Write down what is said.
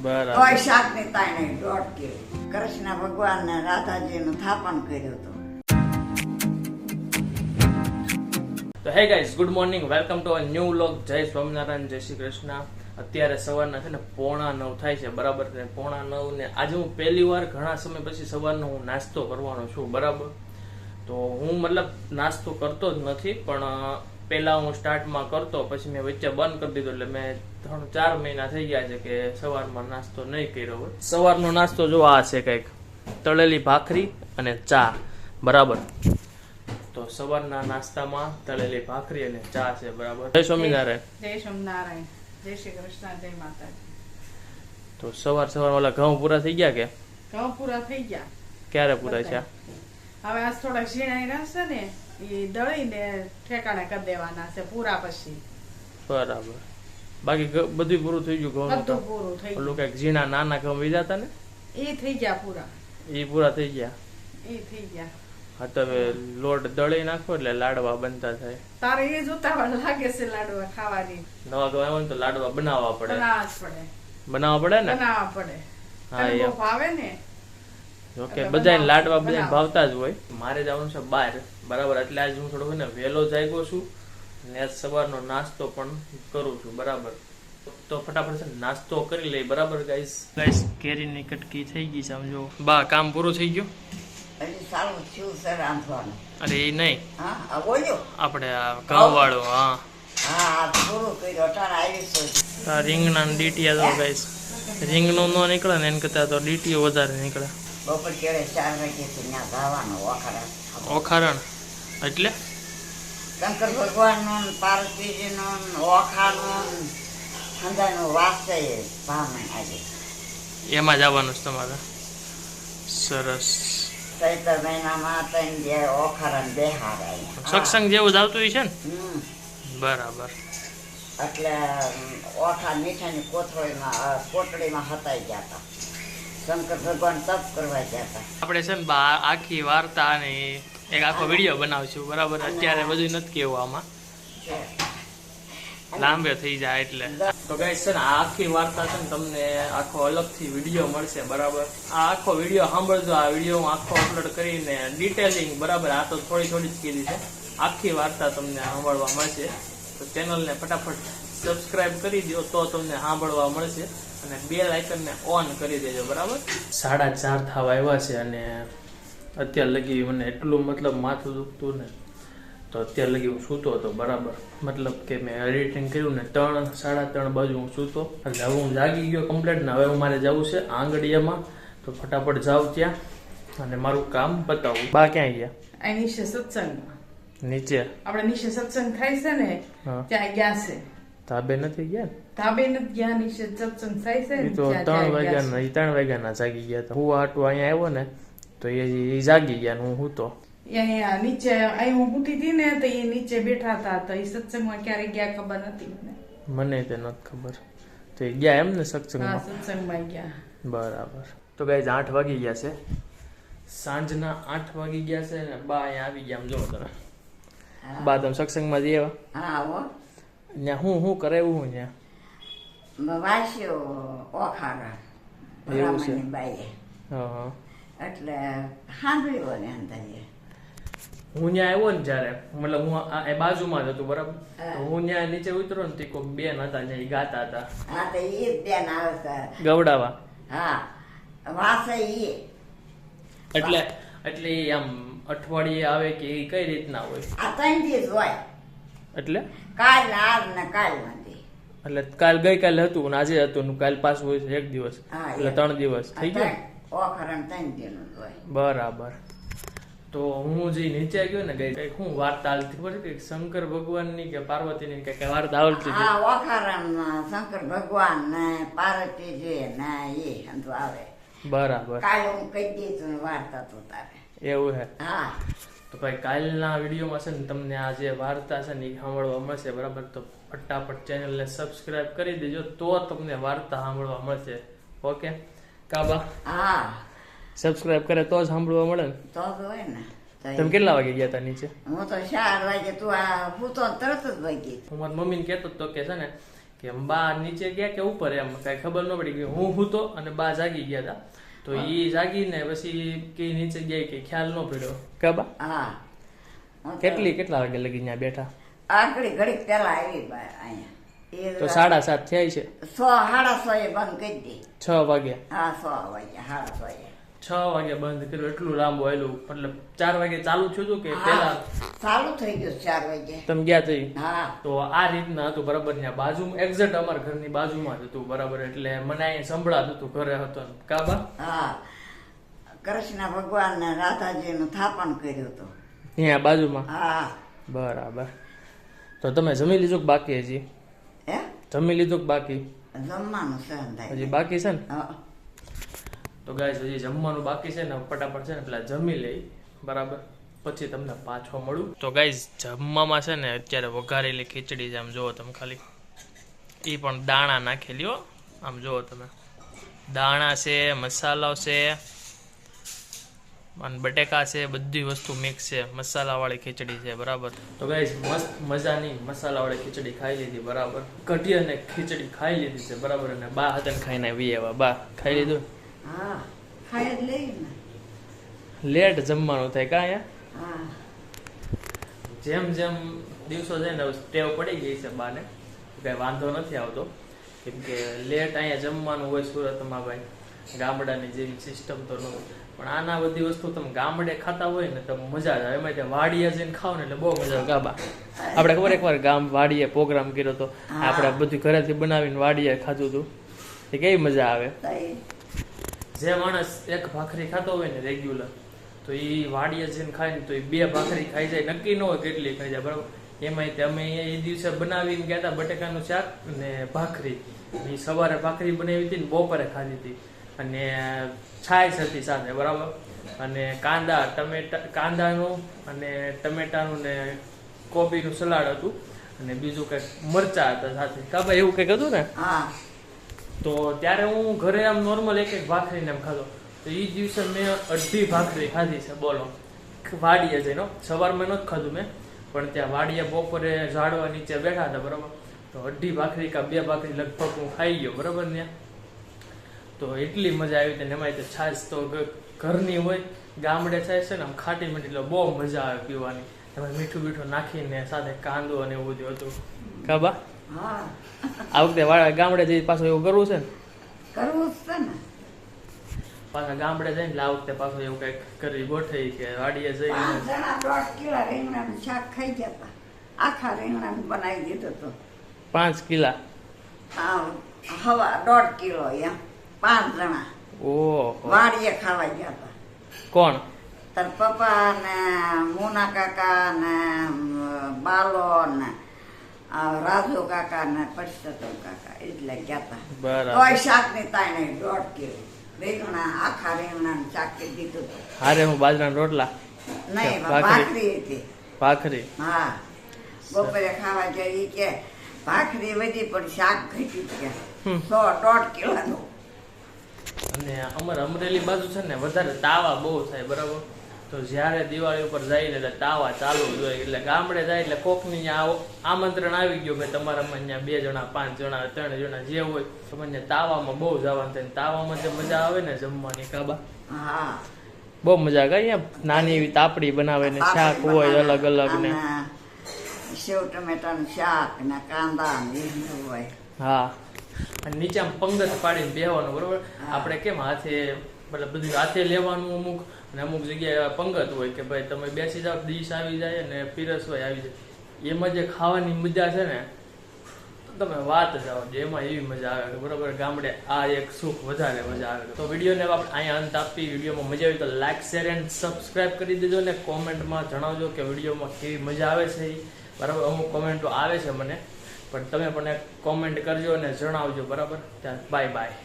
બરાબર. તોય શાક ની તાણે દોઢ કિલો. કૃષ્ણ ભગવાન ને રાધાજી નું થાપન કર્યું હતું. તો hey guys, good morning, welcome to a new vlog. જય સ્વામિનારાયણ, જય શ્રી કૃષ્ણ. અત્યારે સવારના છે ને 8:45 થાય છે, બરાબર ને 8:45 ને આજે હું પહેલી વાર ઘણા સમય પછી સવારનો હું નાસ્તો કરવાનો છું, બરાબર. તો હું મતલબ નાસ્તો કરતો જ નથી, પણ પહેલા હું સ્ટાર્ટમાં કરતો, પછી મેં વચ્ચે બંધ કરી દીધો. એટલે મેં 3-4 મહિના થઈ ગયા છે કે સવારમાં નાસ્તો નહીં કર્યો હોય. સવારનો નાસ્તો જો આ છે કંઈક તળેલી ભાખરી અને ચા, બરાબર. તો સવારના નાસ્તામાં તળેલી ભાખરી અને ચા છે, બરાબર. જય સ્વામિનારાયણ. જય સ્વામિનારાયણ, જય શ્રી કૃષ્ણ, જય માતાજી. તો સવાર ઓલા ઘઉં પૂરા થઈ ગયા કે ઘઉં પૂરા થઈ ગયા? ક્યારે પૂરા છે? હવે આજ થોડા ઝીણા રહેશે ને, એ દળીને ઠેકાણે કરી દેવાના છે પૂરા પછી. બરાબર. બાકી બધું પૂરું થઈ ગયું ઘઉં? બધું પૂરું થઈ ઓલું ગયું. કઈક ઝીણા નાના ઘઉં વીજા હતા ને, એ થઈ ગયા પૂરા, એ પૂરા થઈ ગયા. એ થઈ ગયા. હા, તો હવે લોટ દળી નાખો એટલે લાડવા બનતા થાય. તારે એ જ ઉતાવળ લાગે છે લાડવા ખાવાની. નવા ઘઉં આવે ને તો લાડવા બનાવવા પડે. બનાવવા જ પડે. બનાવવા પડે ને? બનાવવા પડે. હા, તને એમ. બહુ ભાવે ને? ઓકે, બધાને લાડવા બધાને ભાવતા જ હોય. મારે જવાનું છે બહાર, બરાબર. એટલે આજે હું થોડો ને વહેલો જાગ્યો છું ને આજ સવારનો નાસ્તો પણ કરું છું, બરાબર. તો ફટાફટ છે નાસ્તો કરી લઈ, બરાબર. ગાઈસ કેરીની કટકી થઈ ગઈ, સમજો. બા, કામ પૂરું થઈ ગયું? હજી સારું થયું છે રાંધવાનું. અરે એ નહીં, હા, આ બોલ્યો. આપણે આ ઘઉં વાળું. હા, હા, આ પૂરું કર્યું. અટાણે આવી છે. આ રીંગણા ને ડીટીયા તો ગાઈસ રીંગણું ન નીકળે ને એને કરતા તો ડીટીઓ વધારે નીકળે. બપોર કેળે 4 વાગ્યાથી ત્યાં જવાનું ઓખરા. ઓખારણ એટલે શંકર ભગવાનનું ને પાર્વતીજીનું ને ઓખાનું ને ખંડાનું વાસ્તે ભાવના આજે એમાં જવાનું છે તમારે? સરસ. ચૈત્ર મહિનામાં 3 જે ઓખરા ને બેહાર સત્સંગ જેવું જ આવતું હોય છે ને? હમ. બરાબર. એટલે ઓખા મીઠાની કોટડીમાં હતાઈ ગયા હતા. શંકર ભગવાન તપ કરવા ગયા હતા. આપણે છે ને બા આખી વાર્તા ને એક આખો વિડીયો બનાવશું, બરાબર. અત્યારે બધું નથી કેવું, આમાં લાંબે થઈ જાય એટલે. તો ગાઈસ છે ને આ આખી વાર્તા છે ને તમને આખો અલગથી વિડીયો મળશે, બરાબર. આ આખો વિડીયો સાંભળજો. આ વિડીયો હું આખો અપલોડ કરીને ડિટેલિંગ, બરાબર. આ તો થોડી જ કીધી છે. આખી વાર્તા તમને સાંભળવા મળશે. તો ચેનલને ફટાફટ સબસ્ક્રાઇબ કરી દો તો તમને સાંભળવા મળશે, અને બેલ આઇકનને ઓન કરી દેજો, બરાબર. 4:30 થવા આવ્યા છે અને અત્યાર લગી મને એટલું મતલબ માથું દુખતું ને, તો અત્યાર લગી હું સૂતો હતો, બરાબર. મતલબ કે મેં એડિટિંગ કર્યું ને 3-3:30 બાજુ હું સૂતો. એટલે હવે હું જાગી ગયો કમ્પ્લીટ ને હવે મારે જવું છે આંગળીયામાં. તો ફટાફટ જાઉં ત્યાં અને મારું કામ બતાવું. બા ક્યાં ગયા? આ નીચે સત્સંગ, નીચે આપણે નીચે સત્સંગ થાય છે ને, હા. ત્યાં ગયા છે. ધાબે નથી ગયા ને? ધાબે નથી ગયા, નીચે સત્સંગ થાય છે ને, એ તો ત્યાં 3 ગયા છે. વાગ્યાના જાગી ગયા હતા. હું આટલું અહીંયા આવ્યો ને તો એ જાગી ગયા ને હું સૂતો. અહીંયા નીચે અહીં હું ઉઠી હતી ને તો એ નીચે બેઠા હતા, તો એ સત્સંગમાં ક્યારે ગયા ખબર નથી મને તે નથી ખબર. તો એ ગયા એમ ને હા, સત્સંગમાં? સત્સંગમાં ગયા. બરાબર. તો ગાઈઝ 8 વાગી ગયા છે, સાંજના 8 વાગી ગયા છે ને બા અહીંયા આવી ગયા. આમ જો તમે બા, તમે સત્સંગમાં જઈ આવ્યા? હા, હો. ત્યાં હું કરે એવું ત્યાં? વાસ્યો ઓખારા એવું છે? રામાની બાઈએ. હા. એટલે સાંભળ્યું ને અંદાજે. હું ત્યાં આવ્યો ને જ્યારે, મતલબ હું એ બાજુમાં જ હતું, બરાબર. હા. તો હું ત્યાં નીચે ઉતરો ને તે કોઈક બેન હતા ત્યાં ઈ ગાતા હતા. હા, તો ઈ જ બેન આવે છે. ગવડાવા. હા, વાસે ઈ. એટલે એ આમ અઠવાડિયે આવે કે એ કઈ રીતના હોય? આ 3 દિવસ હોય. એટલે કાલ આજ ને કાલ નથી. એટલે કાલ ગઈકાલે હતું ને આજે હતું ને કાલ પાછું હોય છે 1 દિવસ. હા, એટલે 3 દિવસ થઈ ગયો. ઓખરા 3 દિવસ હોય. બરાબર. તો હું જે નીચે ગયો ને કઈક હું વાર્તા હાલતી ખબર છે કે શંકર ભગવાનની કે પાર્વતીની કઈક વાર્તા આવતી હતી. હા, ઓખારા શંકર ભગવાન ને પાર્વતીજી ને એ અંત આવે. બરાબર. કાલે હું કહી દીધું ને વાર્તા તો તારે. એવું હે? હા. તો ભાઈ કાલના વિડીયોમાં છે ને તમને આ જે વાર્તા છે ને એ સાંભળવા મળશે, બરાબર. તો ફટાફટ ચેનલને સબસ્ક્રાઇબ કરી દેજો તો તમને વાર્તા સાંભળવા મળશે. ઓકે કાબા? હા, સબસ્ક્રાઇબ કરે તો જ સાંભળવા મળે ને? તો હોય ને. તમે કેટલા વાગે ગયા હતા નીચે? હું તો 4 વાગે, તું આ હું તો તરત જ ભાગી. હું મારી મમ્મીને કહેતો હતો કે છે ને કે કે બા નીચે ગયા કે ઉપર એમ કઈ ખબર ન પડી કે હું હૂતો અને બા જાગી ગયા હતા. તો ઈ જાગીને પછી કે નીચે ગયા કે ખ્યાલ ન પડ્યો કે બા. હા કેટલા વાગે લગી ત્યાં બેઠા? આકડી ઘડીક પેલા આવી બા અહીંયા તો 7:30 થયા છે. 6:30 બંધ કરી દે. 6 વાગે? હા 6 વાગ્યા 6:30. 6 વાગે બંધ કર્યું. એટલું લાંબુ આવેલું મતલબ 4 વાગે ચાલુ થયું હતું કે પેલા ચાલુ થઈ ગયું 4 વાગે તમે ગયા તઈ? હા. તો આ રીતના હતું બરાબર. ત્યાં બાજુમાં એક્ઝેક્ટ અમારા ઘરની બાજુમાં જ હતું બરાબર. એટલે મને અહીંયા સંભળાતું હતું ઘરે હતો કાબા. હા કૃષ્ણ ભગવાન ને રાધાજી નું થાપન કર્યું હતું અહીંયા બાજુમાં. હા બરાબર. તો તમે જમી લીધું કે બાકી? હજી હે જમી લીધું કે બાકી? જમવાનું સહન થાય હજી બાકી છે ને? હા. તો ગાઈસ હજી જમવાનું બાકી છે ને, ફટાફટ છે ને પેલા જમી લઈ બરાબર, પછી તમને પાછો મળું. તો ગાઈસ જમવામાં છે ને અત્યારે વઘારેલી ખીચડી છે. આમ જુઓ તમે ખાલી, એ પણ દાણા નાખેલી હો. આમ જુઓ તમે, દાણા છે, મસાલો છે અને બટેકા છે, બધી વસ્તુ મિક્સ છે. મસાલાવાળી ખીચડી છે બરાબર. તો ગાઈસ મસ્ત મજાની મસાલાવાળી ખીચડી ખાઈ લીધી બરાબર. કઢી અને ખીચડી ખાઈ લીધી છે બરાબર. અને બા હતા ખાઈને વી આવ્યા. બા ખાઈ લીધું? હા ખાઈ જ લઈ ને. લેટ જમવાનું થાય કા અહીંયા? હા જેમ જેમ દિવસો જાય ને ટેવ પડી ગઈ છે બાને, કઈ વાંધો નથી આવતો. કેમ કે લેટ અહીંયા જમવાનું હોય સુરતમાં ભાઈ, ગામડાની જેવી સિસ્ટમ તો ન હોય. પણ આના બધી વસ્તુ તમે ગામડે ખાતા હોય ને તો મજા આવે. એમાં ત્યાં વાડીએ જઈને ખાવ ને એટલે બહુ મજા આવે. ગાબા આપણે ખબર એકવાર ગામ વાડીએ પ્રોગ્રામ કર્યો હતો, આપણે બધું ઘરેથી બનાવીને વાડીએ ખાધું હતું. એ કેવી મજા આવે. જે માણસ એક ભાખરી ખાતો હોય ને રેગ્યુલર, તો એ વાડીએ જઈને ખાય ને તો એ 2 ભાખરી ખાઈ જાય. નક્કી ન હોય કેટલી ખાઈ જાય બરાબર. એમાંય અમે એ દિવસે બનાવીને ગયા હતા બટેકાનું શાક ને ભાખરી. એ સવારે ભાખરી બનાવી હતી ને બપોરે ખાધી હતી. અને છાશ હતી સાથે બરાબર. અને કાંદાનું અને ટમેટાનું ને કોબીનું સલાડ હતું. અને બીજું કંઈક મરચા હતા સાથે. કાબા એવું કંઈક હતું ને? હા. તો ત્યારે હું ઘરે આમ નોર્મલ એક ભાખરીને એમ ખાધો. તો એ દિવસે મેં 2.5 ભાખરી ખાધી છે બોલો, વાડીએ જઈને. સવારમાં નથી ખાધું મેં, પણ ત્યાં વાડીએ બપોરે ઝાડવા નીચે બેઠા હતા બરાબર. તો 2.5 ભાખરી કા 2 ભાખરી લગભગ હું ખાઈ ગયો બરાબર ત્યાં. તો એટલી મજા આવી હતી. એમાં તો છાશ તો ઘરની હોય, ગામડે છાશ છે ને આમ ખાટી મીઠી, એટલે બહુ મજા આવે પીવાની. એમાં મીઠું મીઠું નાખીને સાથે કાંદો અને એવું બધું હતું. કાબા આ વખતે ગામડે જઈ પાછું એવું કરવું છે ને? કરવું છે ને પાછા ગામડે જઈને એટલે આ વખતે પાછું એવું કઈક કરી ગોઠવી કે વાડીએ જઈને 5 જણા 1.5 કિલો રીંગણાનું શાક ખાઈ ગયા હતા. આખા રીંગણાનું બનાવી દીધું હતું. 5 કિલા? હવા 1.5 કિલો એમ 5 જણા ઓહો. વાડીએ ખાવા ગયા હતા. કોણ? તાર પપ્પા ને મુના કાકા ને બાલો ને રાજુ કાકા ને પરસોત્તમ કાકા એટલે ગયા હતા. બરાબર. કોઈ શાક ની તાણે 1.5 કિલો રીંગણા, આખા રીંગણાનું શાક દીધું હતું. હારે હું બાજરાના રોટલા? નહીં, ભાખરી હતી. ભાખરી? હા. બપોરે ખાવા જઈ કે ભાખરી વધી પણ શાક ઘટ્યું કે 1.5 કિલોનું. અને અમારે અમરેલી બાજુ છે ને વધારે તાવા બહુ થાય બરાબર. તો જ્યારે દિવાળી ઉપર જાય ને એટલે તાવા ચાલુ જ હોય. એટલે ગામડે જાય એટલે કોકની આમંત્રણ આવી ગયું કે તમારામાં અહીંયા 2 જણા 5 જણા 3 જણા જે હોય તમને તાવામાં બહુ જવાનું થાય. તાવામાં જે મજા આવે ને જમવાની કાબા, હા બહુ મજા આવે. અહીંયા નાની એવી તાપડી બનાવે ને શાક હોય અલગ અલગ ને સેવ ટમેટાનું શાક ને કાંદા ને હોય. હા. અને નીચે આમ પંગત પાડીને બેહવાનું બરોબર. આપણે કેમ હાથે મતલબ બધું હાથે લેવાનું અમુક, અને અમુક જગ્યાએ પંગત હોય કે ભાઈ તમે બેસી જાઓ, ડીશ આવી જાય અને પીરસવાય આવી જાય. એમાં જે ખાવાની મજા છે ને તમે વાત જાઓ, એમાં એવી મજા આવે કે બરોબર. ગામડે આ એક સુખ વધારે મજા આવે. તો વિડીયોને આપણે અહીંયા અંત આપી. વિડીયોમાં મજા આવી તો લાઈક, શેર એન્ડ સબસ્ક્રાઈબ કરી દેજો. ને કોમેન્ટમાં જણાવજો કે વિડીયોમાં કેવી મજા આવે છે બરાબર. અમુક કોમેન્ટો આવે છે મને, પણ તમે પણ કોમેન્ટ કરજો અને જણાવજો બરાબર. ત્યાં બાય બાય.